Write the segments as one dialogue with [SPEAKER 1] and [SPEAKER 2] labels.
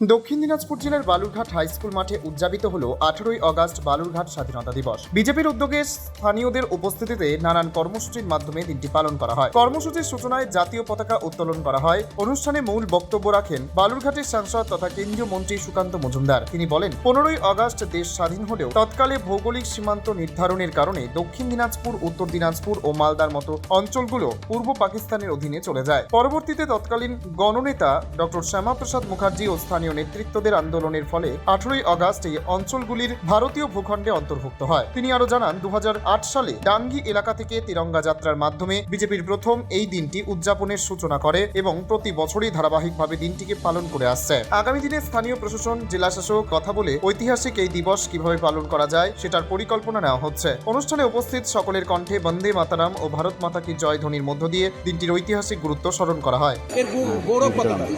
[SPEAKER 1] দক্ষিণ দিনাজপুর জেলার Balurghat high school মাঠে উদযাপিত হল 18ই আগস্ট বালুরঘাট স্বাধীনতা দিবস। বিজেপির উদ্যোগে স্থানীয়দের উপস্থিতিতে নানান কর্মসূচির মাধ্যমে দিনটি পালন করা হয়। কর্মসূচির সূচনায় জাতীয় পতাকা উত্তোলন করা হয়। অনুষ্ঠানে মূল বক্তব্য রাখেন বালুরঘাটের সাংসদ তথা কেন্দ্রীয় মন্ত্রী সুকান্ত মজুমদার। তিনি বলেন, 15ই আগস্ট দেশ স্বাধীন হলেও তৎকালে ভৌগোলিক সীমান্ত নির্ধারণের কারণে দক্ষিণ দিনাজপুর, উত্তর দিনাজপুর ও মালদার মতো অঞ্চলগুলো পূর্ব পাকিস্তানের অধীনে চলে যায়। পরবর্তীতে তৎকালীন গণনেতা ডক্টর শ্যামাপ্রসাদ মুখার্জি ও স্থানীয় নেতৃত্বদের আন্দোলনের ফলে 18ই আগস্ট এই অঞ্চলগুলির ভারতীয় ভূখণ্ডে অন্তর্ভুক্ত হয়। তিনি আরো জানান, 2008 সালে ডাঙ্গি এলাকা থেকে তিরঙ্গা যাত্রার মাধ্যমে বিজেপির প্রথম এই দিনটি উদযাপনের সূচনা করে এবং প্রতি বছরই ধারাবাহিকভাবে দিনটিকে পালন করে আসছে। আগামী দিনে স্থানীয় প্রশাসন, জেলা শাসক কথা বলে ঐতিহাসিক এই দিবস কিভাবে পালন করা যায় সেটার পরিকল্পনা নেওয়া হচ্ছে। অনুষ্ঠানে উপস্থিত সকলের কণ্ঠে বন্দে মাতারাম ও ভারত মাতা কি জয় ধ্বনির মধ্য দিয়ে দিনটির ঐতিহাসিক গুরুত্ব স্মরণ করা হয়।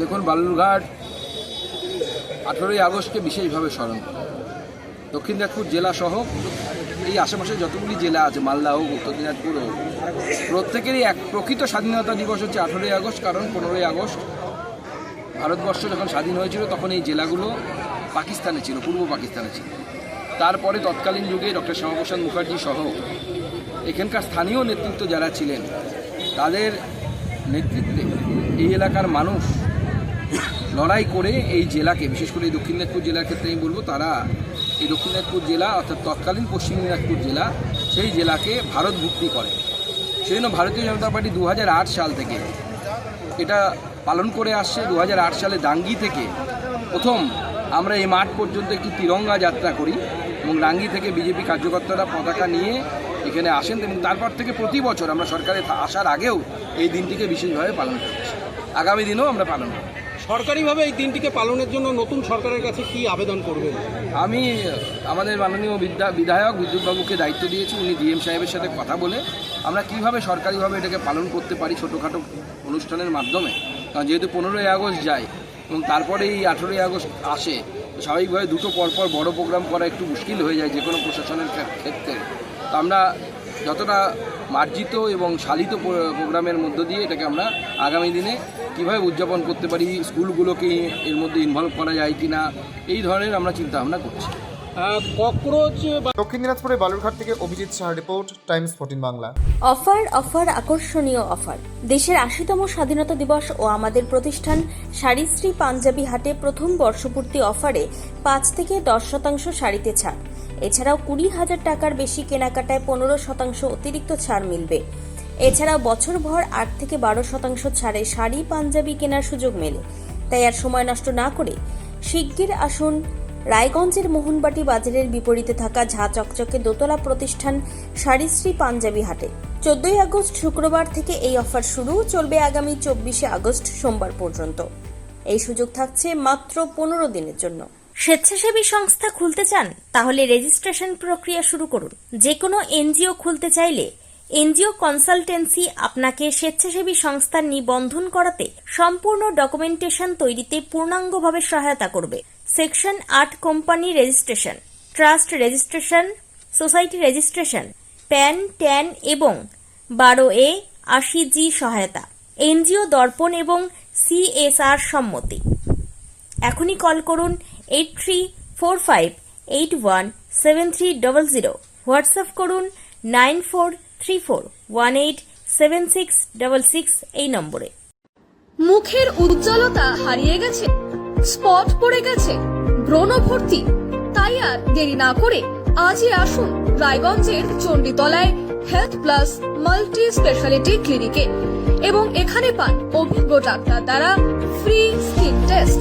[SPEAKER 2] দেখুন, বালুরঘাট 18ই আগস্টকে বিশেষভাবে স্মরণ করে দক্ষিণ দিনাজপুর জেলা সহ এই আশেপাশে যতগুলি জেলা আছে, মালদা হোক, উত্তর দিনাজপুর হোক, প্রত্যেকেরই এক প্রকৃত স্বাধীনতা দিবস হচ্ছে 18ই আগস্ট। কারণ 15ই আগস্ট ভারতবর্ষ যখন স্বাধীন হয়েছিল তখন এই জেলাগুলো পাকিস্তানে ছিল, পূর্ব পাকিস্তানে ছিল। তারপরে তৎকালীন যুগে ডক্টর শ্যামাপ্রসাদ মুখার্জি সহ এখানকার স্থানীয় নেতৃত্ব যারা ছিলেন তাদের নেতৃত্বে এই এলাকার মানুষ লড়াই করে এই জেলাকে, বিশেষ করে এই দক্ষিণ দিনাজপুর জেলার ক্ষেত্রে আমি বলবো, তারা এই দক্ষিণ দিনাজপুর জেলা অর্থাৎ তৎকালীন পশ্চিম দিনাজপুর জেলা, সেই জেলাকে ভারতভুক্তি করে। সেই জন্য ভারতীয় জনতা পার্টি 2008 সাল থেকে এটা পালন করে আসছে। 2008 সালে ডাঙ্গি থেকে প্রথম আমরা এই মাঠ পর্যন্ত একটি তিরঙ্গা যাত্রা করি এবং ডাঙ্গি থেকে বিজেপি কার্যকর্তারা পতাকা নিয়ে এখানে আসেন এবং তারপর থেকে প্রতি বছর আমরা সরকারে আসার আগেও এই দিনটিকে বিশেষভাবে পালন করছি। আগামী দিনেও আমরা পালন করব।
[SPEAKER 3] সরকারিভাবে এই দিনটিকে পালনের জন্য নতুন সরকারের কাছে কি আবেদন করবেন?
[SPEAKER 2] আমি আমাদের মাননীয় বিধায়ক বিদ্যুৎবাবুকে দায়িত্ব দিয়েছি। উনি ডিএম সাহেবের সাথে কথা বলে আমরা কিভাবে সরকারিভাবে এটাকে পালন করতে পারি ছোটোখাটো অনুষ্ঠানের মাধ্যমে। কারণ যেহেতু 15ই আগস্ট যায় এবং তারপরে এই 18ই আগস্ট আসে, স্বাভাবিকভাবে দুটো পরপর বড় প্রোগ্রাম করা একটু মুশকিল হয়ে যায় যে কোনো প্রশাসনের ক্ষেত্রে। তো আমরা যতটা মার্জিত এবং শালিত প্রোগ্রামের মধ্য দিয়ে এটাকে আমরা আগামী দিনে কীভাবে উদযাপন করতে পারি, স্কুলগুলোকে এর মধ্যে ইনভলভ করা যায় কি না, এই ধরনের আমরা চিন্তাভাবনা করছি।
[SPEAKER 1] দক্ষিণ দিনাজপুরের বালুরঘাট থেকে অভিজিৎ সাহার রিপোর্ট, টাইমস 14 বাংলা।
[SPEAKER 4] অফার আকর্ষণীয় অফার। দেশের 80তম স্বাধীনতা দিবস ও আমাদের প্রতিষ্ঠান শাড়িশ্রী পাঞ্জাবি হাটে প্রথম বর্ষপূর্তি অফারে 5 থেকে 10% শাড়িতে ছাড়। এছাড়াও 20,000 টাকার বেশি কেনাকাটায় 15% অতিরিক্ত ছাড় মিলবে। এছাড়াও বছরভর 8 থেকে 12% ছাড়ে শাড়ি পাঞ্জাবি কেনার সুযোগ মেলে। তাই আর সময় নষ্ট না করে শিগগির আসুন রায়গঞ্জের মোহনবাটি বাজারের বিপরীতে থাকা ঝা চকচকে দোতলা প্রতিষ্ঠান শাড়িশ্রী পাঞ্জাবি হাটে। 14ই আগস্ট শুক্রবার থেকে এই অফার শুরু, চলবে আগামী 24শে আগস্ট সোমবার পর্যন্ত। এই সুযোগ থাকছে মাত্র 15 দিনের জন্য। স্বেচ্ছাসেবী সংস্থা খুলতে চান? তাহলে রেজিস্ট্রেশন প্রক্রিয়া শুরু করুন। যে কোনো এনজিও খুলতে চাইলে এনজিও কনসালটেন্সি আপনাকে স্বেচ্ছাসেবী সংস্থার নিবন্ধন করাতে সম্পূর্ণ ডকুমেন্টেশন তৈরিতে পূর্ণাঙ্গভাবে সহায়তা করবে। Section 8 company registration, trust registration, society registration, pan, tan এবং 12A 80G সহায়তা, এনজিও দর্পণ এবং CSR সম্মতি। এখনই কল করুন 8345817300, হোয়াটসঅ্যাপ করুন 9434187666 এই নম্বরে।
[SPEAKER 5] মুখের উজ্জ্বলতা হারিয়ে গেছে, স্পট পড়ে গেছে, ব্রণ ভর্তি, তাই আর দেরি না করে আজই আসুন রায়গঞ্জের চণ্ডীতলায় হেলথ প্লাস মাল্টি স্পেশালিটি ক্লিনিকে এবং এখানে পান অভিজ্ঞ ডাক্তার দ্বারা ফ্রি স্কিন টেস্ট।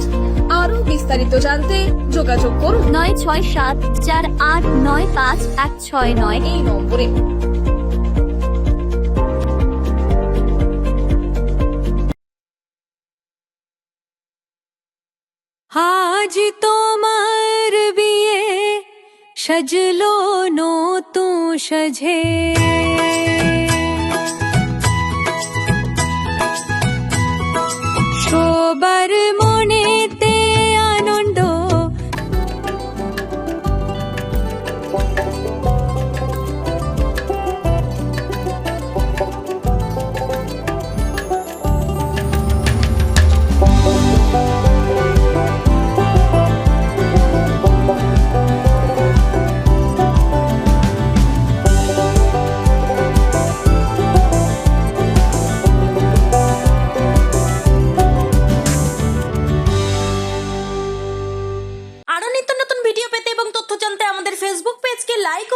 [SPEAKER 5] আরো বিস্তারিত জানতে যোগাযোগ করুন 9674895169 এই নম্বরে।
[SPEAKER 6] আজ তোমার বিয়ে সাজলো নতুন সাজে, সবার মনেতে আনন্দ,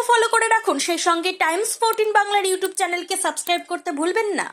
[SPEAKER 4] ফলো করে রাখুন, সেই সঙ্গে টাইমস 14 বাংলার ইউটিউব চ্যানেলকে সাবস্ক্রাইব করতে ভুলবেন না।